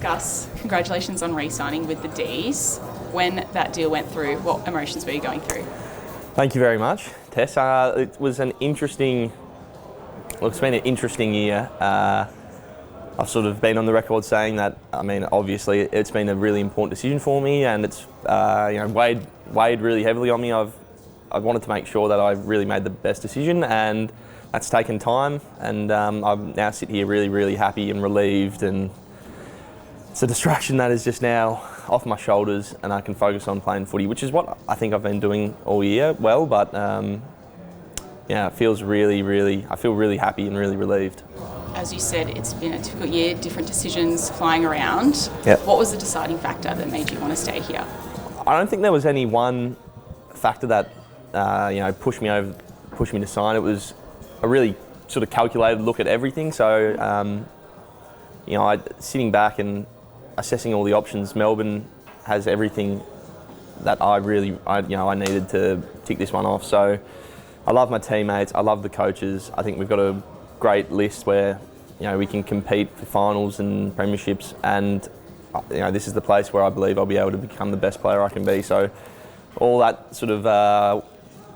Gus, congratulations on re-signing with the D's. When that deal went through, what emotions were you going through? Thank you very much, Tess. It was it's been an interesting year. I've sort of been on the record saying that, obviously it's been a really important decision for me, and it's weighed really heavily on me. I wanted to make sure that I really made the best decision, and that's taken time, and I now sit here really, really happy and relieved, and it's a distraction that is just now off my shoulders, and I can focus on playing footy, which is what I think I've been doing all year well, but it feels I feel really happy and really relieved. As you said, it's been a difficult year, different decisions flying around. Yep. What was the deciding factor that made you want to stay here? I don't think there was any one factor that pushed me to sign. It was a really sort of calculated look at everything. So, sitting back and assessing all the options, Melbourne has everything that I needed to tick this one off. So, I love my teammates. I love the coaches. I think we've got a great list where we can compete for finals and premierships, and this is the place where I believe I'll be able to become the best player I can be. So, all that sort of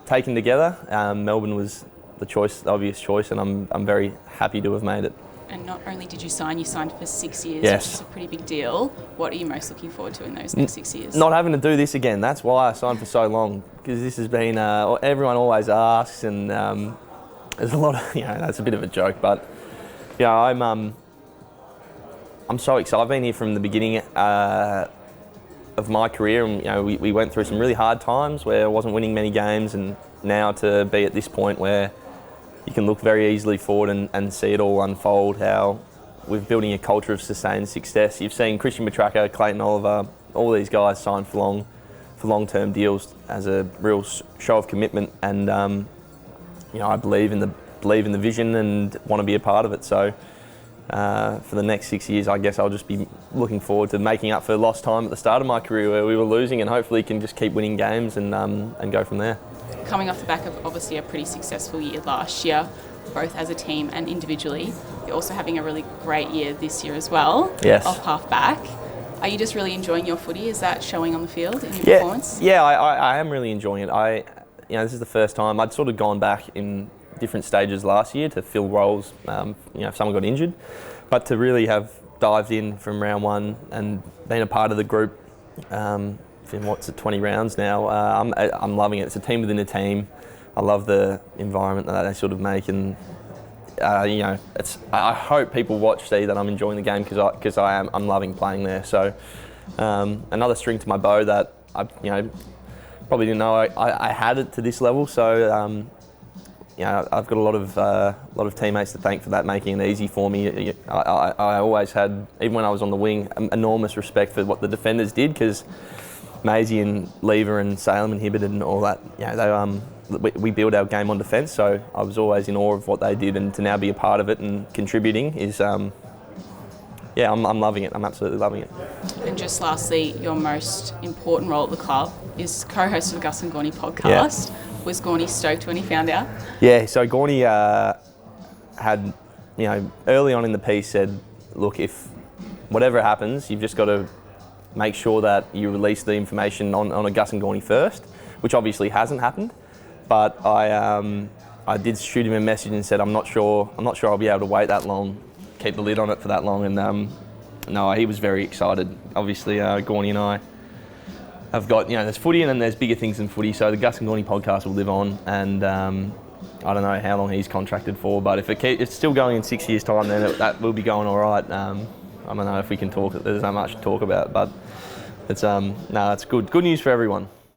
taken together, Melbourne was the obvious choice, and I'm very happy to have made it. And not only did you signed for 6 years, yes, which is a pretty big deal. What are you most looking forward to in those next 6 years? Not having to do this again. That's why I signed for so long, because this has been, everyone always asks, and there's a lot of, that's a bit of a joke, but I'm so excited. I've been here from the beginning of my career, and we went through some really hard times where I wasn't winning many games, and now to be at this point where you can look very easily forward and see it all unfold, how we're building a culture of sustained success. You've seen Christian Petracca, Clayton Oliver, all these guys sign for long-term deals as a real show of commitment, and I believe in the vision and want to be a part of it. So for the next 6 years, I guess I'll just be looking forward to making up for lost time at the start of my career where we were losing, and hopefully can just keep winning games and go from there. Coming off the back of obviously a pretty successful year last year, both as a team and individually, you're also having a really great year this year as well. Yes. Off half back. Are you just really enjoying your footy? Is that showing on the field in your performance? Yeah, I am really enjoying it. This is the first time I'd sort of gone back in different stages last year to fill roles, if someone got injured, but to really have dived in from round one and been a part of the group in 20 rounds now. I'm loving it. It's a team within a team. I love the environment that they sort of make, and I hope people see that I'm enjoying the game, because I'm loving playing there. So another string to my bow that I probably didn't know I had it to this level. So I've got a lot of teammates to thank for that, making it easy for me. I always had, even when I was on the wing, enormous respect for what the defenders did, because Maisie and Lever and Salem and Hibbert and all that, we build our game on defence, so I was always in awe of what they did, and to now be a part of it and contributing is, I'm loving it. I'm absolutely loving it. And just lastly, your most important role at the club is co-host of the Gus and Gorney podcast. Yeah. Was Gorney stoked when he found out? Yeah, so Gorney had, early on in the piece said, look, if whatever happens, you've just got to make sure that you release the information on a Gus and Gorney first, which obviously hasn't happened. But I did shoot him a message and said, I'm not sure I'll be able to wait that long, keep the lid on it for that long. And no, he was very excited. Obviously, Gorney and I have got, there's footy and then there's bigger things than footy. So the Gus and Gorney podcast will live on, and I don't know how long he's contracted for, but if it's still going in 6 years' time, then that will be going all right. I don't know if we can talk. There's not much to talk about, but it's it's good. Good news for everyone.